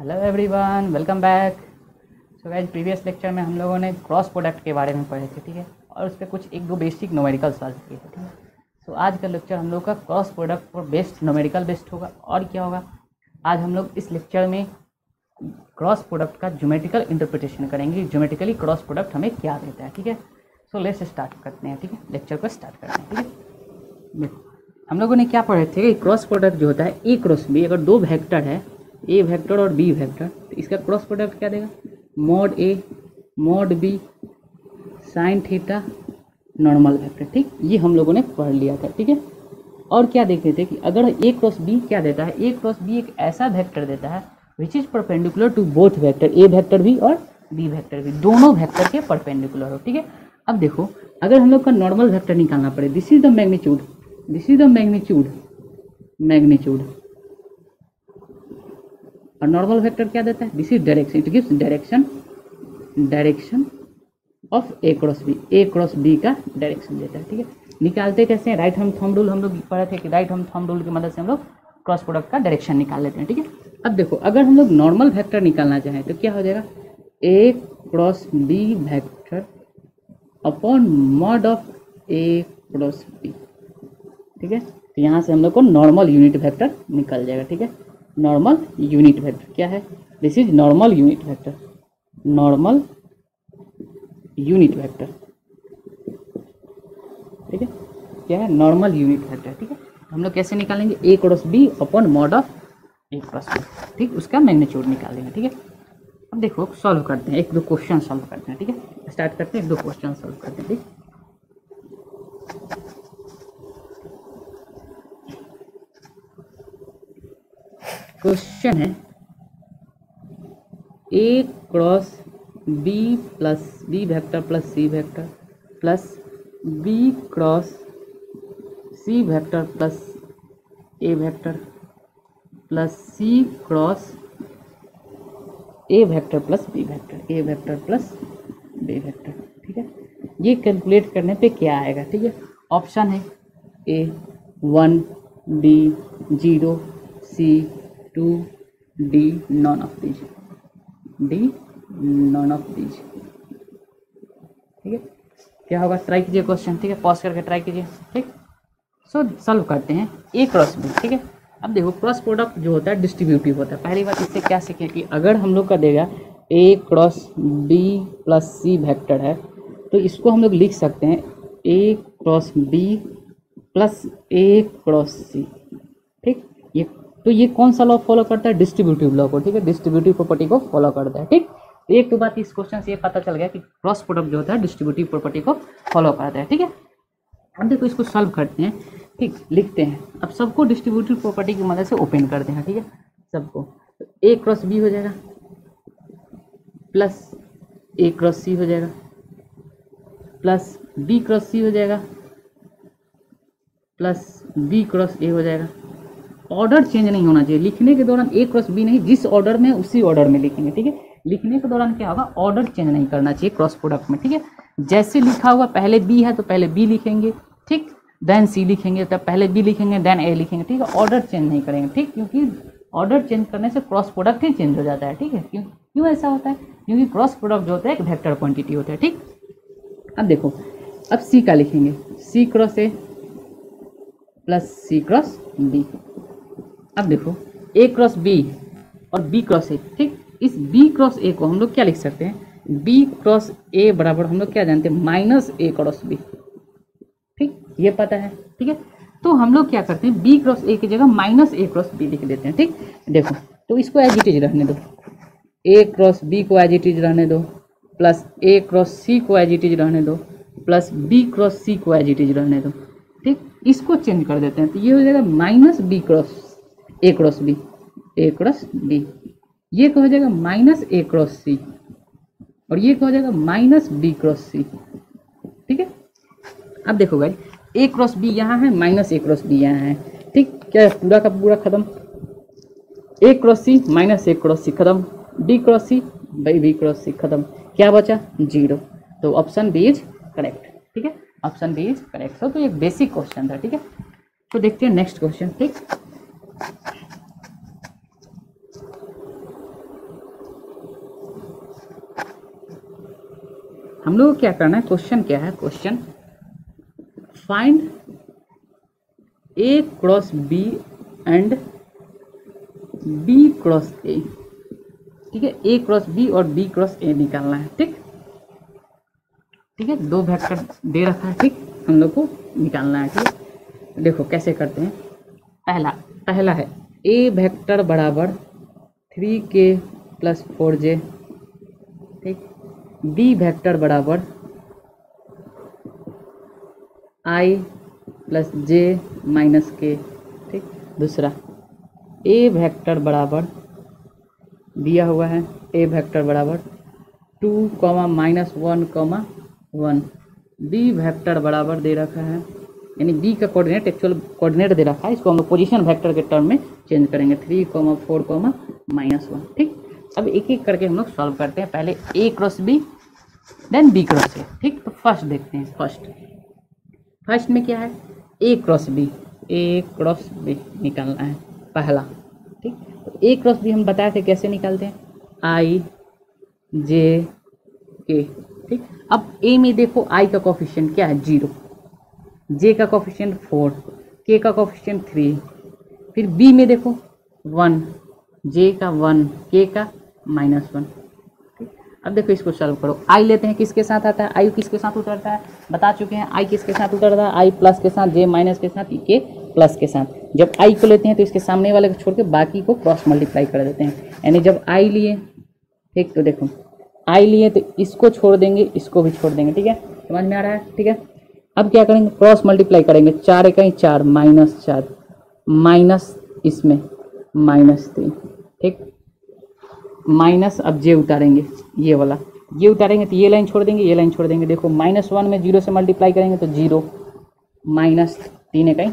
Hello everyone, welcome back. So guys, previous lecture में हम लोगों ने क्रॉस प्रोडक्ट के बारे में पढ़े थे, ठीक है, और उस पर कुछ एक दो बेसिक न्यूमेरिकल सॉल्व किए थे, ठीक है। सो आज का लेक्चर हम लोग का क्रॉस प्रोडक्ट पर बेस्ड न्यूमेरिकल बेस्ड होगा। और क्या होगा, आज हम लोग इस लेक्चर में क्रॉस प्रोडक्ट का ज्योमेट्रिकल इंटरप्रिटेशन करेंगे। ज्योमेट्रिकली क्रॉस प्रोडक्ट हमें क्या देता है, ठीक है। सो लेट्स स्टार्ट करते हैं, ठीक है, लेक्चर को स्टार्ट करते हैं, ठीक है। देखो, हम लोगों ने क्या पढ़े थे कि क्रॉस प्रोडक्ट जो होता है ए क्रॉस बी, अगर दो वेक्टर है ए वेक्टर और बी वेक्टर, तो इसका क्रॉस प्रोडक्ट क्या देगा, mod A mod B sine theta normal vector, ठीक। ये हम लोगों ने पढ़ लिया था, ठीक है। और क्या देख रहे थे कि अगर ए क्रॉस बी क्या देता है, ए क्रॉस बी एक ऐसा वेक्टर देता है which is perpendicular to both vector, A vector भी और बी वेक्टर भी, दोनों वेक्टर के परपेंडिकुलर हो, ठीक है। अब देखो, अगर हम लोग का नॉर्मल वेक्टर निकालना पड़े, this is the magnitude, this is the magnitude और नॉर्मल वेक्टर क्या देता है, this is direction, it gives direction of A cross B का डायरेक्शन देता है, ठीक है। निकालते कैसे हैं, राइट हैंड थंब रूल हम लोग पढ़े थे कि राइट हैंड थंब रूल की मदद से हम लोग क्रॉस प्रोडक्ट का डायरेक्शन निकाल लेते हैं, ठीक है। अब देखो, अगर हम लोग नॉर्मल वेक्टर निकालना चाहें तो क्या हो जाएगा, A cross B vector upon mod of A cross B, ठीक है। तो यहाँ से हम लोग को नॉर्मल यूनिट वेक्टर निकल जाएगा, ठीक है। नॉर्मल यूनिट वेक्टर क्या है, this is normal unit vector, normal unit vector, ठीक है। क्या है, नॉर्मल यूनिट वेक्टर, ठीक है। हम लोग कैसे निकालेंगे, A cross B upon mod of A cross B, ठीक, उसका मैग्नीट्यूड निकालेंगे, ठीक है। अब देखो, सॉल्व करते हैं, एक दो क्वेश्चन सॉल्व करते हैं, ठीक है। स्टार्ट करते हैं, एक दो क्वेश्चन सॉल्व करते हैं, ठीक। क्वेश्चन है A cross B plus B vector plus C vector plus B cross C vector plus A vector plus C cross A vector plus B vector, A vector plus B vector, ठीक है। ये calculate करने पे क्या आएगा, ठीक है। Option है A 1, B 0, C 2, D none of these, ठीक है। क्या होगा, ट्राई कीजिए क्वेश्चन, ठीक है, पॉज करके ट्राई कीजिए, ठीक। सो सॉल्व करते हैं ए क्रॉस बी, ठीक है। अब देखो, क्रॉस प्रोडक्ट जो होता है डिस्ट्रीब्यूटिव होता है। पहली बात इससे क्या सीखें कि अगर हम लोग का देगा ए cross B plus C vector है, तो इसको हम लोग लिख सकते हैं ए क्रॉस बी प्लस ए क्रॉस सी, ठीक। ये तो ये कौन सा लॉ फॉलो करता है, डिस्ट्रीब्यूटिव लॉ को, ठीक है, डिस्ट्रीब्यूटिव प्रॉपर्टी को फॉलो करता है, ठीक। तो एक तो बात इस क्वेश्चन से ये पता चल गया कि क्रॉस प्रोडक्ट जो होता है डिस्ट्रीब्यूटिव प्रॉपर्टी को फॉलो करता है, ठीक है। अब देखो, इसको सॉल्व करते हैं, ठीक, लिखते हैं। अब सबको डिस्ट्रीब्यूटिव प्रॉपर्टी की मदद से ओपन करते हैं, ठीक है, सबको। तो ए क्रॉस बी हो जाएगा प्लस ए क्रॉस सी हो जाएगा प्लस बी क्रॉस सी हो जाएगा प्लस बी क्रॉस ए हो जाएगा। ऑर्डर चेंज नहीं होना चाहिए, लिखने के दौरान ए क्रॉस बी नहीं, जिस ऑर्डर में उसी ऑर्डर में लिखेंगे, ठीक है। लिखने के दौरान क्या होगा, ऑर्डर चेंज नहीं करना चाहिए क्रॉस प्रोडक्ट में, ठीक है। जैसे लिखा हुआ पहले बी है तो पहले बी लिखेंगे, ठीक, देन सी लिखेंगे, तब पहले बी लिखेंगे, देन ए लिखेंगे, ठीक है। ऑर्डर चेंज नहीं करेंगे, ठीक, क्योंकि ऑर्डर चेंज करने से क्रॉस प्रोडक्ट ही चेंज हो जाता है, ठीक है। क्यों ऐसा होता है, क्योंकि क्रॉस प्रोडक्ट जो होता है एक वेक्टर क्वांटिटी होता है, ठीक। अब देखो, अब सी का लिखेंगे, C cross A plus C cross B. अब देखो, ए क्रॉस बी और बी क्रॉस ए, ठीक। इस बी क्रॉस ए को हम लोग क्या लिख सकते हैं, बी क्रॉस ए बराबर हम लोग क्या जानते हैं, माइनस ए क्रॉस बी, ठीक, ये पता है, ठीक है। तो हम लोग क्या करते हैं, बी क्रॉस ए की जगह माइनस ए क्रॉस बी लिख देते हैं, ठीक। देखो, तो इसको एज इट इज रहने दो, ए क्रॉस बी को एज इट इज रहने दो, प्लस ए क्रॉस सी को एज इट इज रहने दो, प्लस बी क्रॉस सी को एज इट इज रहने दो, ठीक। इसको चेंज कर देते हैं, तो ये हो जाएगा minus B cross A cross B, A cross B. ये क्या हो जाएगा, माइनस ए क्रॉस सी, और ये क्या हो जाएगा, माइनस बी क्रॉस सी, ठीक है। अब देखो भाई, ए क्रॉस बी यहाँ है, माइनस ए क्रॉस बी यहाँ है, ठीक। क्या है, पूरा का पूरा खत्म, A cross C minus A cross C खत्म, B cross C by B cross C खत्म, क्या बचा, 0। तो ऑप्शन बी इज करेक्ट, ठीक है, ऑप्शन बी इज करेक्ट। तो एक बेसिक क्वेश्चन था, ठीक है। तो देखते हैं नेक्स्ट क्वेश्चन, ठीक। हम लोग को क्या करना है, क्वेश्चन क्या है, question find A cross B and B cross A. ठीक है, ए क्रॉस बी और बी क्रॉस ए निकालना है। ठीक ठीक है, दो वेक्टर दे रखा है, ठीक, हम लोग को निकालना है। ठीक, देखो कैसे करते हैं। पहला है ए वेक्टर बराबर 3k प्लस 4j। ठीक, बी वेक्टर बराबर i plus j minus k। ठीक, दूसरा ए वेक्टर बराबर दिया हुआ है, ए वेक्टर बराबर 2, -1, 1। बी वेक्टर बराबर दे रखा है, यानी बी का कोऑर्डिनेट एक्चुअल कोऑर्डिनेट दे रखा है, इसको हम लोग पोजीशन वेक्टर के टर्म में चेंज करेंगे, 3, 4, -1। ठीक, अब एक एक करके हम लोग सॉल्व करते हैं। पहले A cross B then B cross A. ठीक, तो फर्स्ट देखते हैं। फर्स्ट में क्या है, ए क्रॉस बी निकालना है पहला। ठीक, तो ए क्रॉस बी हम बताए थे कैसे निकालते हैं, i j k। ठीक, अब ए में देखो i का कोफिशिएंट क्या है, 0, j का कोफिशिएंट 4, k का कोफिशिएंट 3, फिर b में देखो 1, j का 1, k का -1। ठीक, अब देखो इसको सॉल्व करो। i लेते हैं, किसके साथ आता है, i किसके साथ उतरता है, बता चुके हैं। i किसके साथ उतरता है, i प्लस के साथ, j माइनस के साथ, k प्लस के साथ। जब i को लेते हैं तो इसके सामने वाले को छोड़ के बाकी को क्रॉस मल्टीप्लाई कर देते हैं, यानी जब i लिए, ठीक, तो देखो i लिए तो इसको छोड़ देंगे, इसको भी छोड़ देंगे। ठीक है, समझ में आ रहा है। ठीक है, अब क्या करेंगे, क्रॉस मल्टीप्लाई करेंगे, 4 × 4 -4 माइनस इसमें -3। ठीक, माइनस, अब जे उतारेंगे, ये वाला ये उतारेंगे तो ये लाइन छोड़ देंगे, ये लाइन छोड़ देंगे। देखो -1 में 0 से मल्टीप्लाई करेंगे तो 0, -3 ×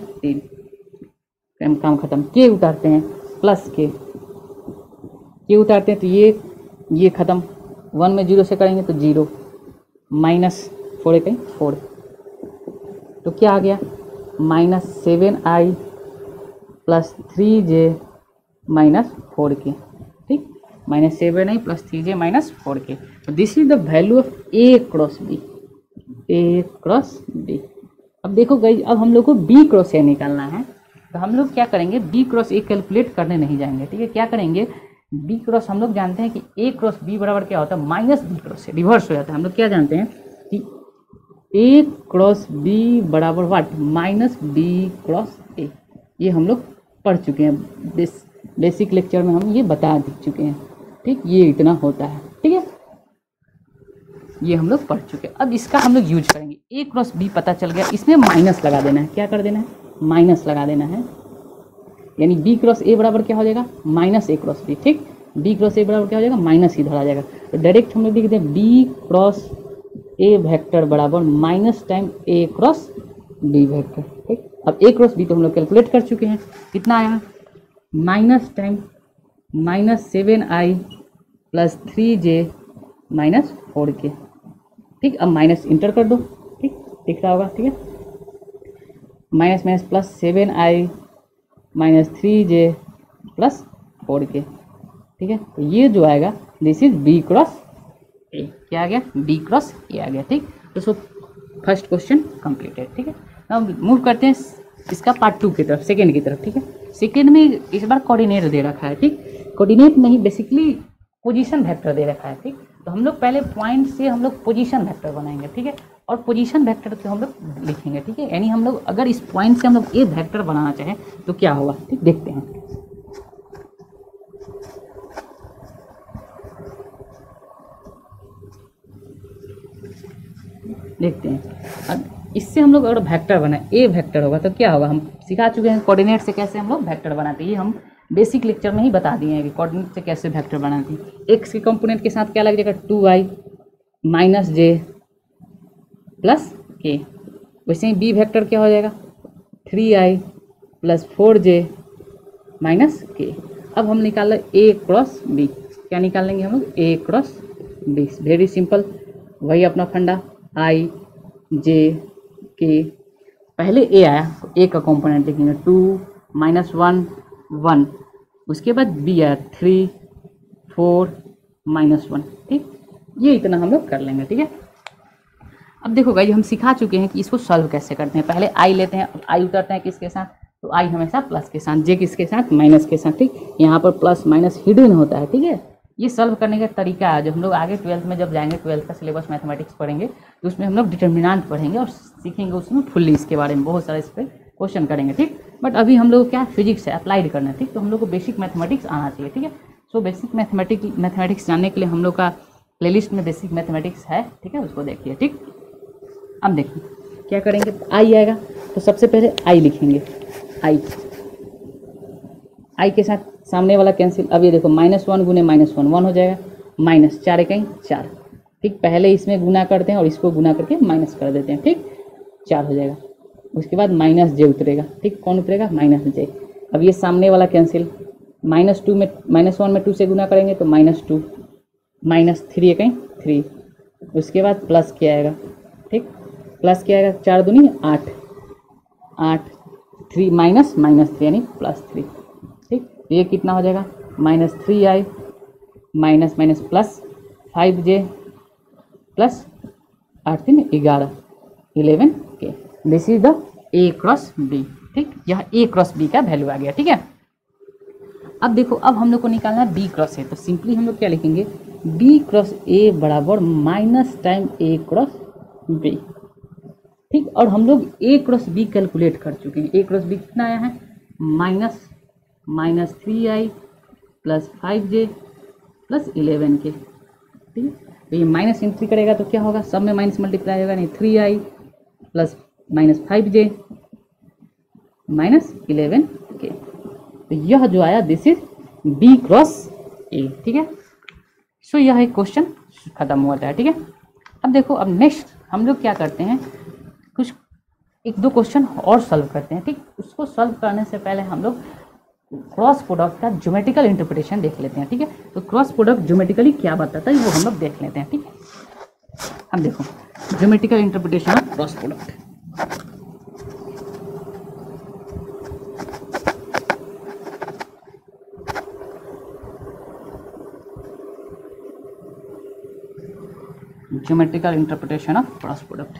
3, काम खत्म। के उतारते हैं, प्लस के उतारते हैं तो ये खत्म, 1 में 0 से करेंगे तो 0, -4 × 4, तो क्या आ गया, -7i plus 3j minus 4k। ठीक, -7i plus 3j minus 4k। तो this is the value of A cross B. अब देखो गाइस, अब हम लोग को बी क्रॉस ए निकालना है, तो हम लोग क्या करेंगे, बी क्रॉस ए कैलकुलेट करने नहीं जाएंगे। ठीक है, क्या करेंगे, बी क्रॉस हम लोग जानते हैं कि ए क्रॉस बी बराबर क्या होता है, माइनस बी क्रॉस से रिवर्स हो जाता है। हम लोग क्या जानते हैं कि ए क्रॉस बी बराबर व्हाट, -b क्रॉस ए। ये हम लोग पढ़ चुके हैं, बेसिक लेक्चर में हम ये बता चुके हैं। ठीक, ये इतना होता है। ठीक है, ये हम लोग पढ़ चुके हैं। अब इसका हम लोग यूज करेंगे, ए क्रॉस बी पता चल गया, इसमें माइनस लगा देना है। क्या कर देना है, माइनस लगा देना है, यानी बी क्रॉस ए बराबर क्या हो जाएगा, -a क्रॉस बी। ठीक, बी क्रॉस ए बराबर क्या हो जाएगा, माइनस इधर आ जाएगा, तो डायरेक्ट हम लोग लिख दें बी क्रॉस ए वेक्टर बराबर माइनस टाइम ए क्रॉस बी वेक्टर। ठीक, अब ए क्रॉस बी तो हम लोग कैलकुलेट कर चुके हैं, कितना आया, minus time -7i plus 3j minus 4k। ठीक, अब माइनस इंटर कर दो। ठीक, दिख रहा होगा। ठीक है, minus plus 7i minus 3j plus 4k। ठीक है, तो ये जो आएगा this is B cross A. क्या आ गया, बी क्रॉस ए आ गया। ठीक, तो सो फर्स्ट क्वेश्चन कंप्लीटेड। ठीक है, अब मूव करते हैं इसका पार्ट 2 की तरफ, सेकेंड की तरफ। ठीक है, सेकेंड में इस बार कोऑर्डिनेट दे रखा है। ठीक, कोऑर्डिनेट नहीं, बेसिकली पोजीशन वेक्टर दे रखा है। ठीक, तो हम लोग पहले पॉइंट से हम लोग पोजीशन वेक्टर बनाएंगे। ठीक है, और पोजीशन वेक्टर को हम लोग लिखेंगे। ठीक है, यानी हम लोग अगर इस पॉइंट से हम लोग ए वेक्टर बनाना चाहें तो क्या होगा। ठीक, देखते हैं। अब इससे हम लोग अगर वेक्टर बनाए, ए वेक्टर होगा तो क्या होगा, हम सिखा चुके हैं कोऑर्डिनेट से कैसे हम लोग वेक्टर बनाते हैं। ये हम बेसिक लेक्चर में ही बता दिए हैं कि कोऑर्डिनेट से कैसे वेक्टर बनाते हैं। एक्स के कंपोनेंट के साथ क्या लग जाएगा, 2i minus j plus k। वैसे ही बी वेक्टर क्या हो जाएगा, 3i plus 4j minus k। अब हम निकाल रहे ए क्रॉस बी। क्या निकाल लेंगे हम लोग, ए क्रॉस बी। वेरी सिंपल, वही अपना फंडा, i j k। पहले ए आया तो ए का कंपोनेंट लिखेंगे, 2 -1 1। उसके बाद बी आया 3 4 -1। ठीक, ये इतना हम लोग कर लेंगे। ठीक है, अब देखो गाइस हम सिखा चुके हैं कि इसको सॉल्व कैसे करते हैं। पहले आई लेते हैं, आई उतरते हैं किसके साथ, तो आई हमेशा प्लस के साथ, जे किसके साथ, माइनस के साथ। ठीक, यहाँ पर प्लस माइनस हिडन होता है। ठीक है, ये सॉल्व करने का तरीका है। जो हम लोग आगे 12th में जब जाएंगे, 12th का सिलेबस मैथमेटिक्स पढ़ेंगे, तो उसमें हम लोग डिटर्मिनेंट पढ़ेंगे और सीखेंगे उसमें फुल्ली इसके बारे में, बहुत सारे इस पर क्वेश्चन करेंगे। ठीक, बट अभी हम लोग क्या फिजिक्स है अप्लाइड करना है। ठीक, तो हम लोग को बेसिक मैथमेटिक्स आना चाहिए। ठीक है, सो बेसिक मैथमेटिक्स जानने के लिए हम लोग का प्लेलिस्ट में बेसिक मैथमेटिक्स है। ठीक है, उसको देखिए। ठीक, अब देखिए क्या करेंगे, आई आएगा तो सबसे पहले आई लिखेंगे। आई के साथ सामने वाला कैंसिल। अब ये देखो -1 गुने -1 1 हो जाएगा, माइनस 4 कहीं 4। ठीक, पहले इसमें गुना करते हैं और इसको गुना करके माइनस कर देते हैं। ठीक, 4 हो जाएगा। उसके बाद माइनस जे उतरेगा। ठीक, कौन उतरेगा, -j। अब ये सामने वाला कैंसिल, -2 में -1 में 2 से गुना करेंगे तो -2, -3 कहीं 3। उसके बाद प्लस क्या आएगा, ठीक, प्लस क्या आएगा, 4 दूनी 8, 3 -3 यानी +3। ठीक, ये कितना हो जाएगा, -3i minus plus 5j plus 8 3 11 11k। This is the A cross B। ठीक, यह A क्रॉस B का वैल्यू आ गया। ठीक है, अब देखो अब हम लोग को निकालना है B क्रॉस A। तो सिंपली हम लोग क्या लिखेंगे, B क्रॉस A बराबर minus time A cross B। ठीक, और हम लोग A क्रॉस B कैलकुलेट कर चुके हैं। A क्रॉस B कितना आया है, -3i plus 5j plus 11k। ठीक है, तो ये माइनस एंट्री करेगा तो क्या होगा, सब में माइनस मल्टीप्लाई होगा, नहीं 3i plus -5j minus 11k। तो यह जो आया this is B cross A। ठीक है, सो यह एक क्वेश्चन खत्म हुआ था। ठीक है, अब देखो अब नेक्स्ट हम लोग क्या करते हैं, कुछ 1-2 क्वेश्चन और सॉल्व करते हैं। ठीक, उसको सॉल्व करने से पहले हम लोग क्रॉस प्रोडक्ट का ज्योमेट्रिकल इंटरप्रिटेशन देख लेते हैं। ठीक है, तो क्रॉस प्रोडक्ट ज्योमेट्रिकली क्या बताता है वो हम लोग देख लेते हैं। ठीक, अब देखो geometrical interpretation of cross product. Geometrical interpretation of cross product.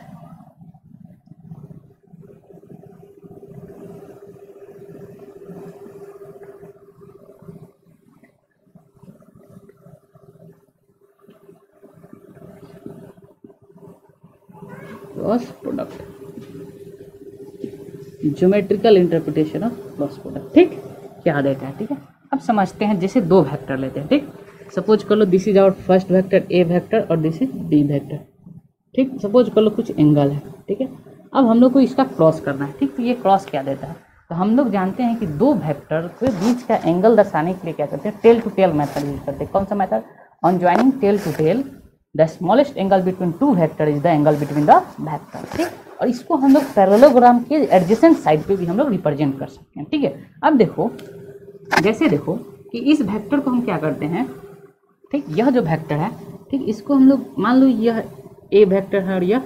Cross product, geometrical interpretation of cross product. ठीक, क्या देता है। ठीक है, अब समझते हैं। जैसे 2 वेक्टर लेते हैं। ठीक, सपोज कर लो this is our first vector A vector और दिस इज B वेक्टर। ठीक, सपोज कर लो कुछ एंगल है। ठीक है, अब हम लोग को इसका क्रॉस करना है। ठीक, तो ये क्रॉस क्या देता है, तो हम लोग जानते हैं कि 2 वेक्टर के बीच का एंगल दर्शाने के लिए क्या करते हैं, tail to tail method use करते हैं। कौन सा method, on joining tail to tail the smallest angle between 2 vector is the angle between the vector. ठीक, और इसको हम लोग पैरेललोग्राम के एडजेसेंट साइड पे भी हम लोग रिप्रेजेंट कर सकते हैं। ठीक है, अब देखो जैसे देखो कि इस वेक्टर को हम क्या करते हैं। ठीक, यह जो वेक्टर है, ठीक, इसको हम लोग मान लो यह A वेक्टर है और यह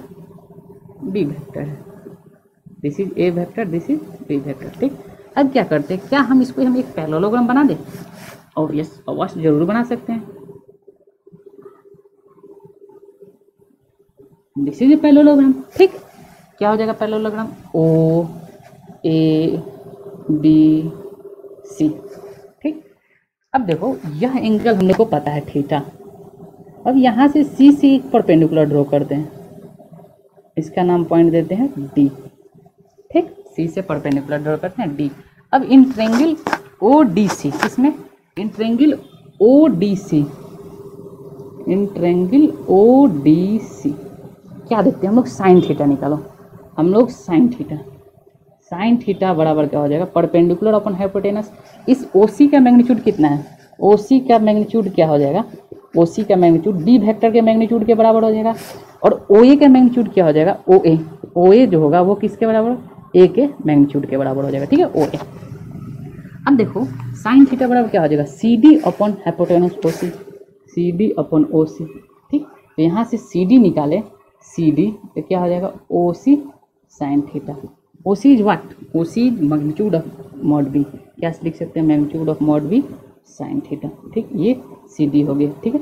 B वेक्टर है। This is A vector, this is B vector. ठीक, अब क्या करते हैं, क्या हम इसको एक पैरेललोग्राम बना दें, और यस अवश्य जरूर बना सकते हैं। This is a parallelogram. ठीक, क्या हो जाएगा parallelogram, O A B C। ठीक, अब देखो यह एंगल हमने को पता है थीटा। अब यहाँ से C से एक परपेंडिकुलर ड्रॉ करते हैं, इसका नाम पॉइंट देते हैं D। ठीक, C से परपेंडिकुलर ड्रॉ करते हैं D। अब इन ट्रायंगल ODC, इसमें in triangle ODC, in triangle ODC क्या देखते हैं हम लोग, साइन थीटा निकालो। हम लोग साइन थीटा बराबर क्या हो जाएगा, परपेंडिकुलर अपॉन हाइपोटेनस। इस OC का मैग्नीट्यूड कितना है, OC का मैग्नीट्यूड क्या हो जाएगा, OC का मैग्नीट्यूड D वेक्टर के मैग्नीट्यूड के बराबर हो जाएगा। और OA का मैग्नीट्यूड क्या हो जाएगा, OA जो होगा वो किसके बराबर, A के मैग्नीट्यूड के बराबर हो जाएगा। ठीक है, OA। अब देखो साइन थीटा बराबर क्या हो जाएगा, CD upon hypotenuse OC, CD upon OC। ठीक, तो यहाँ से CD निकाले, CD तो क्या हो जाएगा, OC sine theta. OC is what, OC magnitude of mod B, क्या लिख सकते हैं, magnitude of mod B sine theta. ठीक, ये CD हो गया। ठीक है,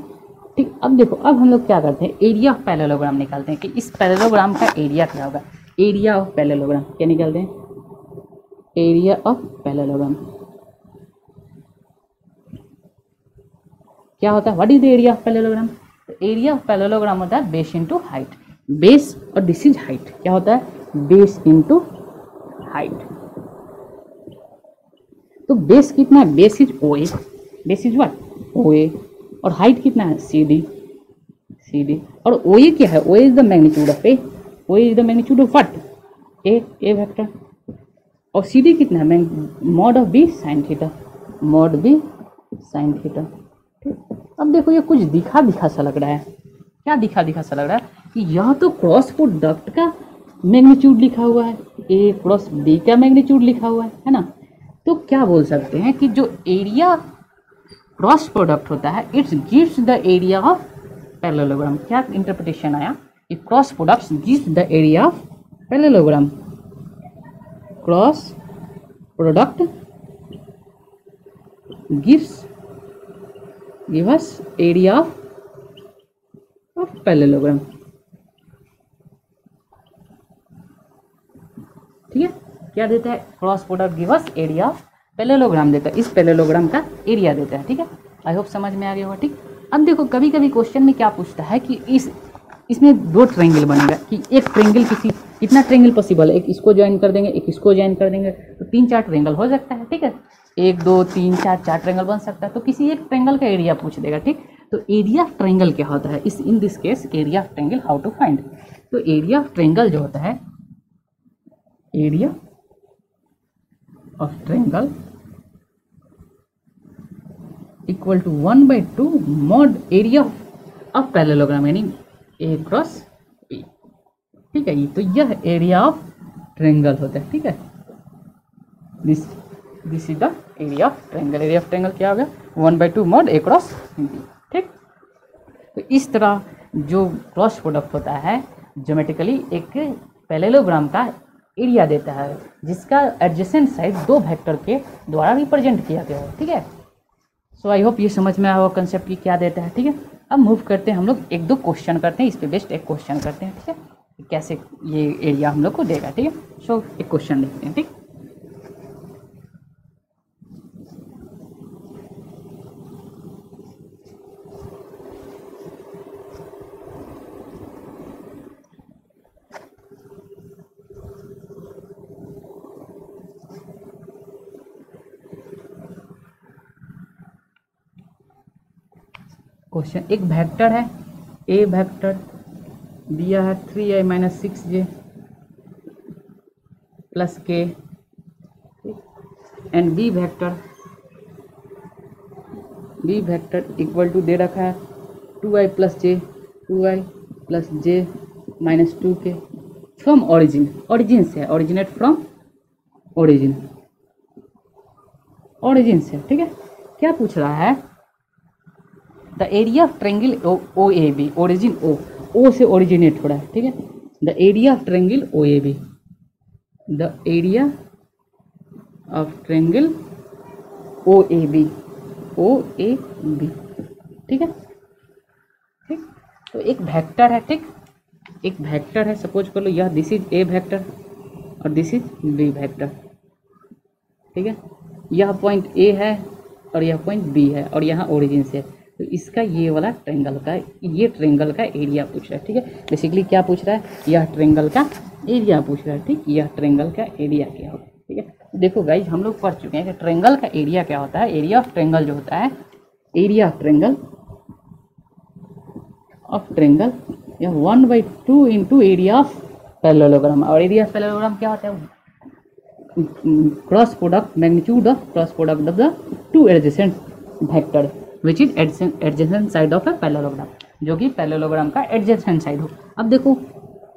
ठीक। अब देखो, अब हम लोग क्या करते हैं, एरिया ऑफ पैरेललोग्राम निकालते हैं कि इस पैरेललोग्राम का एरिया क्या होगा। एरिया ऑफ पैरेललोग्राम क्या निकालते हैं, एरिया ऑफ पैरेललोग्राम क्या होता है, what is the area of parallelogram. Area of parallelogram होता है बेस इनटू हाइट, बेस और दिस इज हाइट, क्या होता है बेस इनटू हाइट। तो बेस कितना है, base is O A, base is what O A, और हाइट कितना है सी डी, सी डी, और ओ ए क्या है, O A is the magnitude of A, O A is the magnitude of what A vector, और C D कितना है mod of B sine theta, mod B sine theta. अब देखो ये कुछ दिखा दिखा सा लग रहा है, क्या दिखा दिखा सा लग रहा है कि यह तो क्रॉस प्रोडक्ट का मैग्नीट्यूड लिखा हुआ है, ए क्रॉस बी का मैग्नीट्यूड लिखा हुआ है ना। तो क्या बोल सकते हैं कि जो एरिया क्रॉस प्रोडक्ट होता है it's gives the area of parallelogram. क्या इंटरप्रिटेशन आया कि cross products gives the area of parallelogram, cross product give us area of parallelogram। ठीक है, क्या देता है cross product give us area of parallelogram देता है, इस पैरेललोग्राम का एरिया देता है। ठीक है, आई होप समझ में आ गया होगा। ठीक, अब देखो कभी कभी क्वेश्चन में क्या पूछता है कि इसमें दो ट्रायंगल बनेगा, कि एक ट्रायंगल कितना ट्रायंगल पॉसिबल है, एक इसको ज्वाइन कर देंगे, एक इसको ज्वाइन कर देंगे, तो 3-4 ट्रायंगल हो सकता है। ठीक है, 1 2 3 4 ट्रायंगल बन सकता है। तो किसी एक ट्रायंगल का एरिया पूछ देगा। ठीक, तो एरिया ऑफ ट्रायंगल क्या होता है, in this case area of triangle how to find. तो एरिया ऑफ ट्रायंगल जो होता है, area of triangle equal to 1/2 mod area of parallelogram, यानी ए क्रॉस बी। ठीक है, तो यह एरिया ऑफ ट्रायंगल होता है। ठीक है, this is the area of triangle. Area of triangle क्या हो गया 1/2 मॉड ए क्रॉस बी। ठीक, तो इस तरह जो क्रॉस प्रोडक्ट होता है ज्योमेट्रिकली एक पैरेललोग्राम का एरिया देता है, जिसका एडजेसेंट साइड 2 वेक्टर के द्वारा रिप्रेजेंट किया गया है। ठीक है, सो आई होप ये समझ में आया वो कंसेप्ट की क्या देता है। ठीक है, अब मूव करते हैं हम लोग, 1-2 क्वेश्चन करते हैं, इस पे बेस्ट एक क्वेश्चन करते हैं। ठीक है, कैसे ये एरिया हम लोग को देगा। ठीक है, सो एक क्वेश्चन देखते हैं। ठीक, क्वेश्चन, एक वेक्टर है ए वेक्टर दिया है 3i - 6j plus k, and B vector equal to दे रखा है 2i + j 2i + j - 2k from origin से, ओरिजिनेट फ्रॉम ओरिजिन से। ठीक है, क्या पूछ रहा है, the area of triangle O A B, origin O से ओरिजिनेट हो रहा है। ठीक है, the area of triangle O A B, the area of triangle O A B, ठीक है। ठीक, तो एक वेक्टर है। ठीक, एक वेक्टर है, सपोज कर लो यह दिस इज ए वेक्टर और दिस इज बी वेक्टर। ठीक है, यह पॉइंट ए है और यह पॉइंट बी है और यहाँ ओरिजिन से, तो इसका ये वाला ट्रायंगल का एरिया पूछ रहा है। ठीक है, बेसिकली क्या पूछ रहा है, यह ट्रायंगल का एरिया पूछ रहा है। ठीक, यह ट्रायंगल का एरिया क्या होगा। ठीक है, देखो गाइज हम लोग पढ़ चुके हैं कि ट्रायंगल का एरिया क्या होता है। एरिया ऑफ ट्रायंगल जो होता है, एरिया ऑफ ट्रायंगल यह 1/2 इंटू एरिया ऑफ पैरेललोग्राम। और एरिया ऑफ पैरेललोग्राम क्या होता है, cross product magnitude of cross product of the 2 adjacent vector which is adjacent side of a parallelogram, जो कि पैरेललोग्राम का एडजेसेंट साइड हो। अब देखो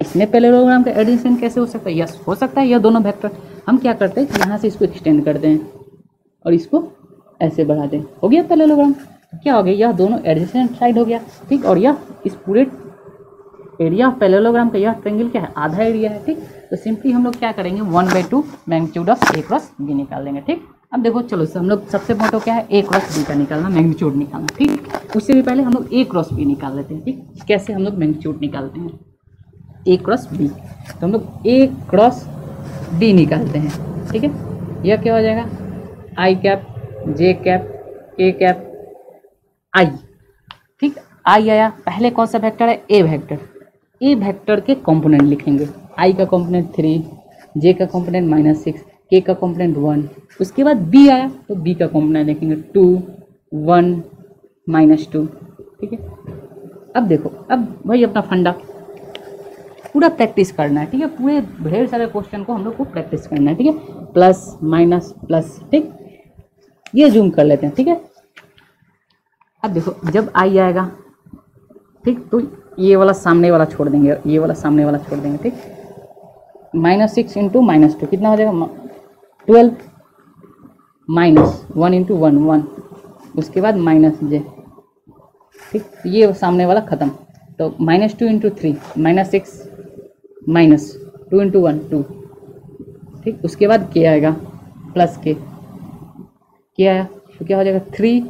इसमें पैरेललोग्राम का एडजेसेंट कैसे हो सकता है, यस हो सकता है यह दोनों वेक्टर। हम क्या करते हैं कि यहाँ से इसको एक्सटेंड करते हैं और इसको ऐसे बढ़ा दें, हो गया पैरेललोग्राम। क्या हो गया, यह दोनों एडजेसेंट साइड हो गया। ठीक, और यह इस पूरे एरिया ऑफ पैरेललोग्राम का यह ट्रायंगल क्या है, आधा एरिया है। ठीक, तो सिंपली हम लोग क्या करेंगे 1/2 magnitude of A cross B निकाल देंगे। ठीक, अब देखो चलो हम लोग सबसे मोटो क्या है, ए क्रॉस बी का निकालना, मैग्नीट्यूड निकालना, ठीक। उससे भी पहले हम लोग ए क्रॉस बी निकाल लेते हैं, ठीक। कैसे हम लोग मैग्नीट्यूड निकालते हैं ए क्रॉस बी, तो हम लोग ए क्रॉस बी निकालते हैं, ठीक है। यह क्या हो जाएगा, आई कैप जे कैप के कैप आई, ठीक। आई आया, पहले कौन सा वेक्टर है, ए वेक्टर। ए वेक्टर के कंपोनेंट लिखेंगे, आई का कंपोनेंट 3, जे का कंपोनेंट -6, के का कंपोनेंट 1। उसके बाद बी आया तो बी का कंपोनेंट लिखेंगे 2, 1, -2, ठीक है। अब देखो, अब वही अपना फंडा पूरा प्रैक्टिस करना है, ठीक है। पूरे ढेर सारे क्वेश्चन को हम लोग को प्रैक्टिस करना है, ठीक है। प्लस माइनस प्लस, ठीक। ये जूम कर लेते हैं, ठीक है। अब देखो जब आई आएगा, ठीक, तो ये वाला सामने वाला छोड़ देंगे, ये वाला सामने वाला छोड़ देंगे, ठीक। -6 इंटू -2 कितना हो जाएगा, 12, -1 इंटू 1, 1। उसके बाद -j, ठीक। ये सामने वाला ख़त्म, तो -2 इंटू 3, -6, -2 इंटू 1, 2, ठीक। उसके बाद के आएगा, प्लस के आया तो क्या हो जाएगा 3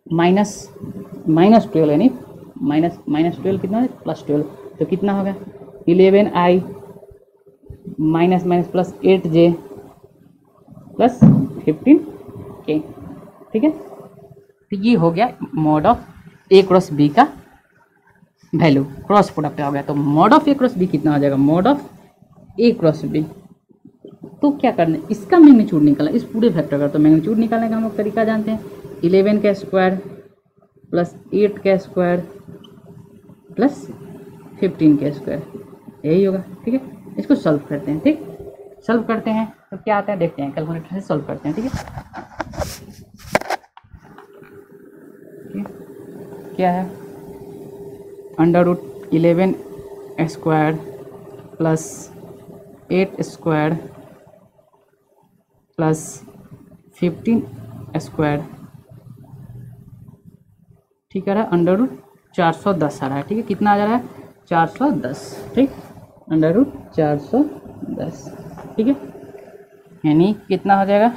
-12 यानी -12 कितना है, +12, तो कितना होगा 11i plus 8j plus 15k, ठीक है। तो ये हो गया mod of A cross B का वैल्यू, क्रॉस प्रोडक्ट हो गया। तो mod of A cross B कितना हो जाएगा, mod of A cross B. तो क्या करना है, इसका मैग्नीट्यूड निकालना, इस पूरे वेक्टर का। तो मैग्नीट्यूड निकालने का हम लोग तरीका जानते हैं, 11 का स्क्वायर प्लस 8 का स्क्वायर प्लस 15 का स्क्वायर, यही होगा, ठीक है। इसको सॉल्व करते हैं, ठीक। सॉल्व करते हैं तो क्या आता है देखते हैं, कैलकुलेटर से सॉल्व करते हैं, ठीक है। क्या है, √11 square plus 8 square plus 15 square, ठीक है, √410 आ रहा है, ठीक है। कितना आ जा रहा है, 410, ठीक, √410, ठीक है। यानी कितना हो जाएगा,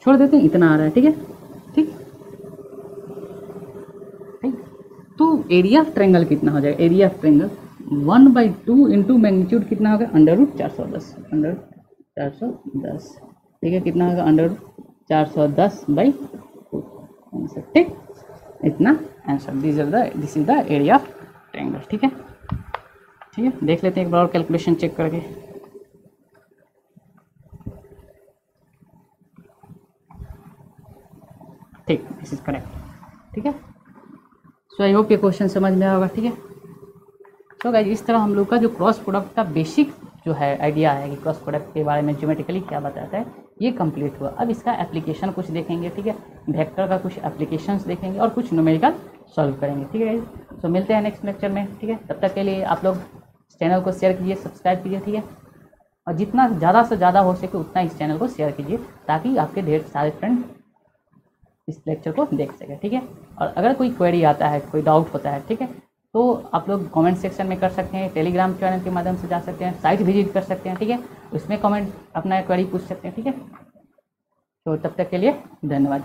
छोड़ देते हैं, इतना आ रहा है, ठीक है, ठीक। तो एरिया ऑफ ट्रायंगल कितना हो जाएगा, area of triangle 1/2 into magnitude कितना होगा, √410, √410, ठीक है। कितना होगा, √410/2, आंसर, ठीक। इतना answer, this is the area of triangle, ठीक है। ठीक है, देख लेते हैं एक बार और कैलकुलेशन चेक करके। ठीक, दिस इज करेक्ट, ठीक है। सो आई होप ये क्वेश्चन समझ में आया होगा, ठीक है। तो गाइस इस तरह हम लोग का जो क्रॉस प्रोडक्ट का बेसिक जो है आइडिया है कि क्रॉस प्रोडक्ट के बारे में ज्योमेट्रिकली क्या बताता है, ये कंप्लीट हुआ। अब इसका एप्लीकेशन कुछ देखेंगे, ठीक है। वेक्टर का कुछ एप्लीकेशंस देखेंगे और कुछ न्यूमेरिकल सॉल्व करेंगे, ठीक है। तो मिलते हैं नेक्स्ट लेक्चर में, ठीक है। तब तक के लिए आप लोग चैनल को शेयर कीजिए, सब्सक्राइब कीजिए, ठीक है। और जितना ज़्यादा से ज़्यादा हो सके उतना इस चैनल को शेयर कीजिए, ताकि आपके ढेर सारे फ्रेंड इस लेक्चर को देख सके, ठीक है। और अगर कोई क्वेरी आता है, कोई डाउट होता है, ठीक है, तो आप लोग कमेंट सेक्शन में कर सकते हैं, टेलीग्राम चैनल के माध्यम से जा सकते हैं, साइट विजिट कर सकते हैं, ठीक है। उसमें कमेंट अपना क्वेरी पूछ सकते हैं, ठीक है। तो तब तक के लिए धन्यवाद।